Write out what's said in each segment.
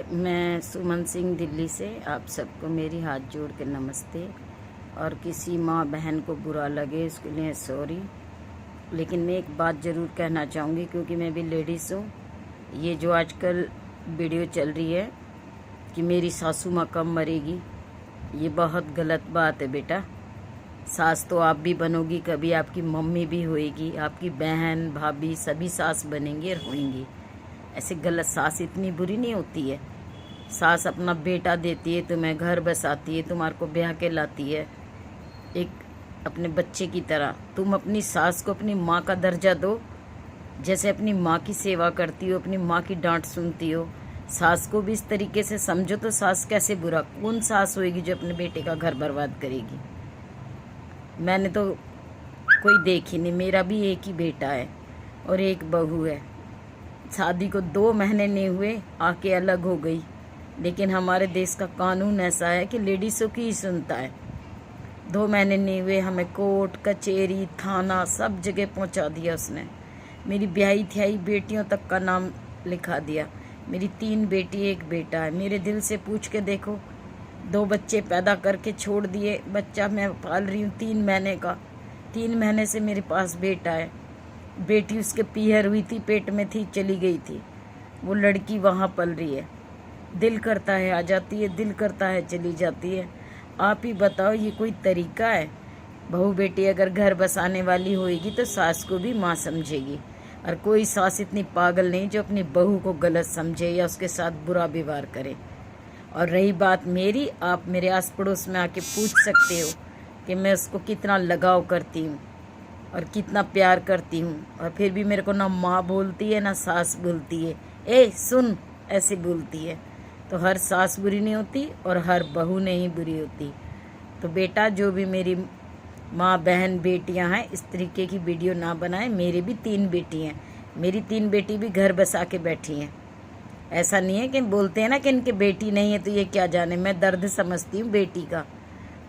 मैं सुमन सिंह दिल्ली से आप सबको मेरी हाथ जोड़ के नमस्ते। और किसी माँ बहन को बुरा लगे उसके लिए सॉरी। लेकिन मैं एक बात ज़रूर कहना चाहूँगी, क्योंकि मैं भी लेडीज़ हूँ। ये जो आजकल वीडियो चल रही है कि मेरी सासू माँ कब मरेगी, ये बहुत गलत बात है बेटा। सास तो आप भी बनोगी, कभी आपकी मम्मी भी होएगी, आपकी बहन भाभी सभी सास बनेंगी और होंगी। ऐसे गलत सास इतनी बुरी नहीं होती है। सास अपना बेटा देती है, तुम्हें घर बसाती है, तुम्हारे को ब्याह के लाती है एक अपने बच्चे की तरह। तुम अपनी सास को अपनी माँ का दर्जा दो, जैसे अपनी माँ की सेवा करती हो, अपनी माँ की डांट सुनती हो। सास को भी इस तरीके से समझो तो सास कैसे बुरा, कौन सास होएगी जो अपने बेटे का घर बर्बाद करेगी। मैंने तो कोई देखी नहीं, मेरा भी एक ही बेटा है और एक बहू है। शादी को 2 महीने नहीं हुए आके अलग हो गई, लेकिन हमारे देश का कानून ऐसा है कि लेडीज़ों की ही सुनता है। 2 महीने नहीं हुए हमें कोर्ट कचहरी थाना सब जगह पहुंचा दिया उसने। मेरी ब्याही थ्याई बेटियों तक का नाम लिखा दिया। मेरी 3 बेटी 1 बेटा है। मेरे दिल से पूछ के देखो, 2 बच्चे पैदा करके छोड़ दिए। बच्चा मैं पाल रही हूँ 3 महीने का। 3 महीने से मेरे पास बेटा है। बेटी उसके पीहर हुई थी, पेट में थी, चली गई थी। वो लड़की वहाँ पल रही है। दिल करता है आ जाती है, दिल करता है चली जाती है। आप ही बताओ ये कोई तरीका है? बहू बेटी अगर घर बसाने वाली होएगी तो सास को भी माँ समझेगी। और कोई सास इतनी पागल नहीं जो अपनी बहू को गलत समझे या उसके साथ बुरा व्यवहार करे। और रही बात मेरी, आप मेरे आस पड़ोस में आके पूछ सकते हो कि मैं उसको कितना लगाव करती हूँ और कितना प्यार करती हूँ। और फिर भी मेरे को ना माँ बोलती है ना सास बोलती है। ए सुन, ऐसे बोलती है। तो हर सास बुरी नहीं होती और हर बहू नहीं बुरी होती। तो बेटा जो भी मेरी माँ बहन बेटियाँ हैं, इस तरीके की वीडियो ना बनाए। मेरी भी 3 बेटी हैं। मेरी 3 बेटी भी घर बसा के बैठी हैं। ऐसा नहीं है कि बोलते हैं ना कि इनके बेटी नहीं है तो ये क्या जाने। मैं दर्द समझती हूँ बेटी का।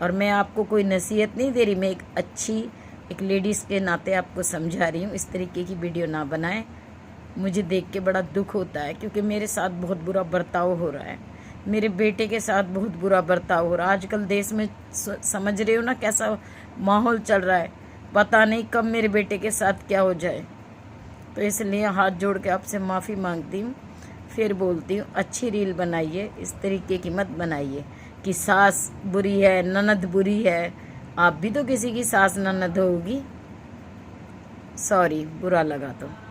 और मैं आपको कोई नसीहत नहीं दे रही, मैं एक लेडीज़ के नाते आपको समझा रही हूँ। इस तरीके की वीडियो ना बनाएं। मुझे देख के बड़ा दुख होता है, क्योंकि मेरे साथ बहुत बुरा बर्ताव हो रहा है। मेरे बेटे के साथ बहुत बुरा बर्ताव हो रहा है। आजकल देश में समझ रहे हो ना कैसा माहौल चल रहा है। पता नहीं कब मेरे बेटे के साथ क्या हो जाए। तो इसलिए हाथ जोड़ के आपसे माफ़ी मांगती हूँ। फिर बोलती हूँ, अच्छी रील बनाइए, इस तरीके की मत बनाइए कि सास बुरी है ननद बुरी है। आप भी तो किसी की सास ननद होगी। सॉरी, बुरा लगा तो।